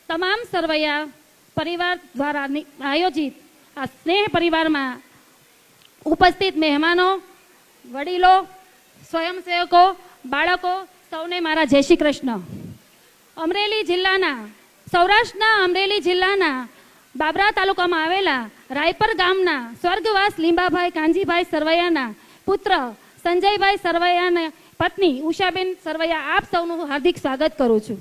તમામ સરવૈયા પરિવાર દ્વારા આયોજિત આ સ્નેહ પરિવારમાં ઉપસ્થિત મહેમાનો, વડીલો, સ્વયંસેવકો, બાળકો સૌને મારા જય શ્રી કૃષ્ણ. અમરેલી જિલ્લાના, સૌરાષ્ટ્રના અમરેલી જિલ્લાના બાબરા તાલુકામાં આવેલા રાયપર ગામના સ્વર્ગવાસ લીંબાભાઈ કાનજીભાઈ સરવૈયાના પુત્ર સંજયભાઈ સરવૈયાના પત્ની ઉષાબેન સરવૈયા આપ સૌનું હાર્દિક સ્વાગત કરું છું.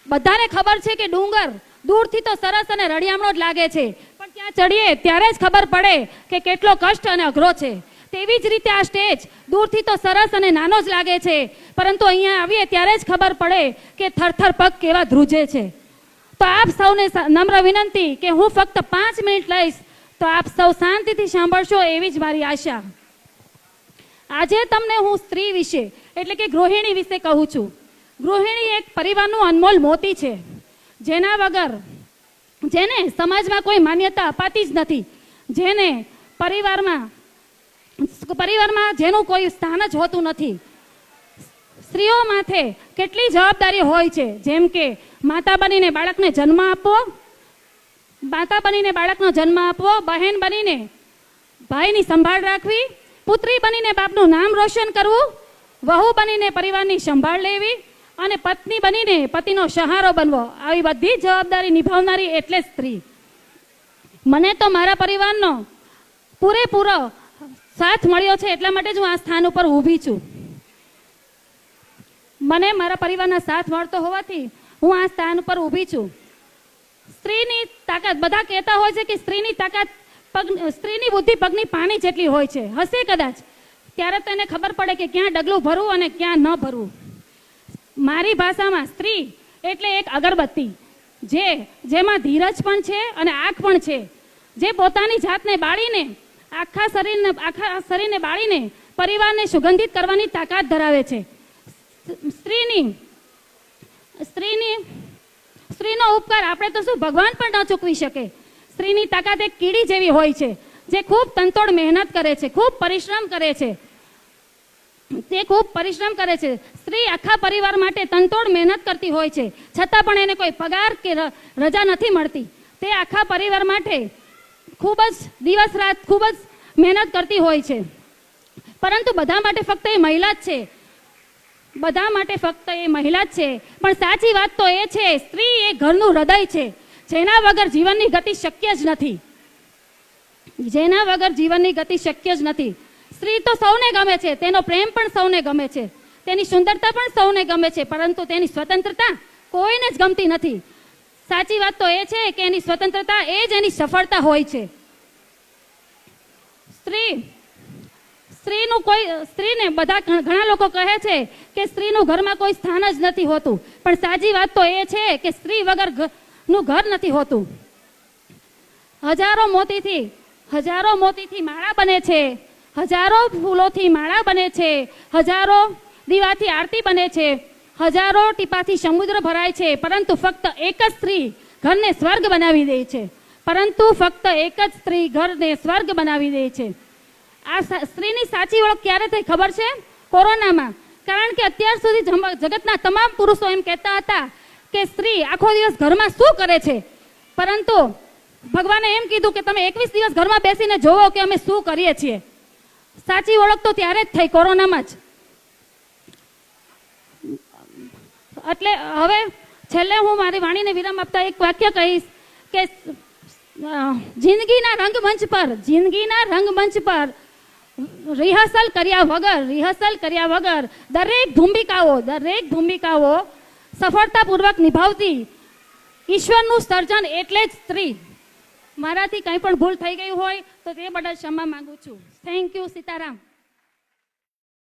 બધાને ખબર છે કે ડુંગર દૂરથી તો સરસ અને રળિયામણો જ લાગે છે, પણ ત્યાં ચડીએ ત્યારે જ ખબર પડે કે કેટલો કષ્ટ અને અઘરો છે. તેવી જ રીતે આ સ્ટેજ દૂરથી તો સરસ અને નાનો જ લાગે છે, પરંતુ અહીંયા આવીએ ત્યારે જ ખબર પડે કે થરથર પગ કેવા ધ્રુજે છે. તો આપ સૌને નમ્ર વિનંતી કે હું ફક્ત 5 મિનિટ લઈશ, તો આપ સૌ શાંતિથી સાંભળશો એવી જ મારી આશા. આજે તમને હું સ્ત્રી વિશે એટલે કે ગૃહિણી વિશે કહું છું. ગૃહિણી એક પરિવારનું અનમોલ મોતી છે, જેના વગર જેને સમાજમાં કોઈ માન્યતા અપાતી જ નથી, જેને પરિવારમાં જેનું કોઈ સ્થાન જ હોતું નથી. સ્ત્રીઓ માથે કેટલી જવાબદારી હોય છે, જેમ કે માતા બનીને બાળકને જન્મ આપવો, બહેન બનીને ભાઈની સંભાળ રાખવી, પુત્રી બનીને બાપનું નામ રોશન કરવું, વહુ બનીને પરિવારની સંભાળ લેવી અને પત્ની બનીને પતિનો સહારો બનવો. આવી બધી જવાબદારી નિભાવનારી એટલે સ્ત્રી. મને તો મારા પરિવારનો પૂરેપૂરો સાથ મળ્યો છે, એટલા માટે જ હું આ સ્થાન ઉપર ઊભી છું. મને મારા પરિવારના સાથ મળતો હોવાથી હું આ સ્થાન ઉપર ઊભી છું. સ્ત્રીની તાકાત, બધા કહેતા હોય છે કે સ્ત્રીની તાકાત સ્ત્રીની બુદ્ધિ પગની પાણી જેટલી હોય છે. હશે કદાચ, ત્યારે તો એને ખબર પડે કે ક્યાં ડગલું ભરવું અને ક્યાં ન ભરવું. મારી ભાષામાં સ્ત્રી એટલે એક અગરબત્તી, જેમાં ધીરજ પણ છે અને આંખ પણ છે, જે પોતાની જાતને બાળીને આખા શરીરને બાળીને પરિવારને સુગંધિત કરવાની તાકાત ધરાવે છે. સ્ત્રીનો ઉપકાર આપણે તો શું ભગવાન પણ ન ચૂકવી શકે. સ્ત્રીની તાકાત એક કીડી જેવી હોય છે, જે ખૂબ તનતોડ મહેનત કરે છે, ખૂબ પરિશ્રમ કરે છે. સ્ત્રી આખા પરિવાર માટે તનતોડ મહેનત કરતી હોય છે, છતાં પણ એને કોઈ પગાર કે રજા નથી મળતી. તે આખા પરિવાર માટે ખૂબ જ દિવસ રાત ખૂબ જ મહેનત કરતી હોય છે. પરંતુ બધા માટે ફક્ત એ મહિલા જ છે. પણ સાચી વાત તો એ છે, સ્ત્રી એ ઘરનું હૃદય છે, જેના વગર જીવનની ગતિ શક્ય જ નથી. સ્ત્રી તો સૌને ગમે છે, તેનો પ્રેમ પણ સૌને ગમે છે, તેની સુંદરતા પણ સૌને ગમે છે, પરંતુ તેની સ્વતંત્રતા કોઈને જ ગમતી નથી. સાચી વાત તો એ છે કે એની સ્વતંત્રતા એ જ એની સફળતા હોય છે. સ્ત્રીને ઘણા લોકો કહે છે કે સ્ત્રીનું ઘરમાં કોઈ સ્થાન જ નથી હોતું, પણ સાચી વાત તો એ છે કે સ્ત્રી વગર નું ઘર નથી હોતું. હજારો મોતીથી માળા બને છે, હજારો ફૂલોથી માળા બને છે, હજારો દીવાથી આરતી બને છે, હજારો ટીપાથી સમુદ્ર ભરાય છે, પરંતુ ફક્ત એક જ સ્ત્રી ઘરને સ્વર્ગ બનાવી દે છે. આ સ્ત્રીની સાચી ઓળખ ક્યારે થઈ ખબર છે? કોરોનામાં. કારણ કે અત્યાર સુધી જગતના તમામ પુરુષો એમ કહેતા હતા કે સ્ત્રી આખો દિવસ ઘરમાં શું કરે છે, પરંતુ ભગવાને એમ કીધું કે તમે 21 દિવસ ઘરમાં બેસીને જોવો કે અમે શું કરીએ છીએ. સાચી ઓળખ તો ત્યારે જ થઈ, કોરોનામાં જ. એટલે હવે છેલ્લે હું મારી વાણીને વિરામ આપતા એક વાક્ય કહીશ કે જિંદગીના રંગમંચ પર રિહર્સલ કર્યા વગર દરેક ભૂમિકાઓ સફળતાપૂર્વક નિભાવતી ઈશ્વરનું સર્જન એટલે જ સ્ત્રી. મારાથી કંઈ પણ ભૂલ થઈ ગયું હોય તો તે બદલ ક્ષમા માંગુ છું. Thank you. સીતારામ.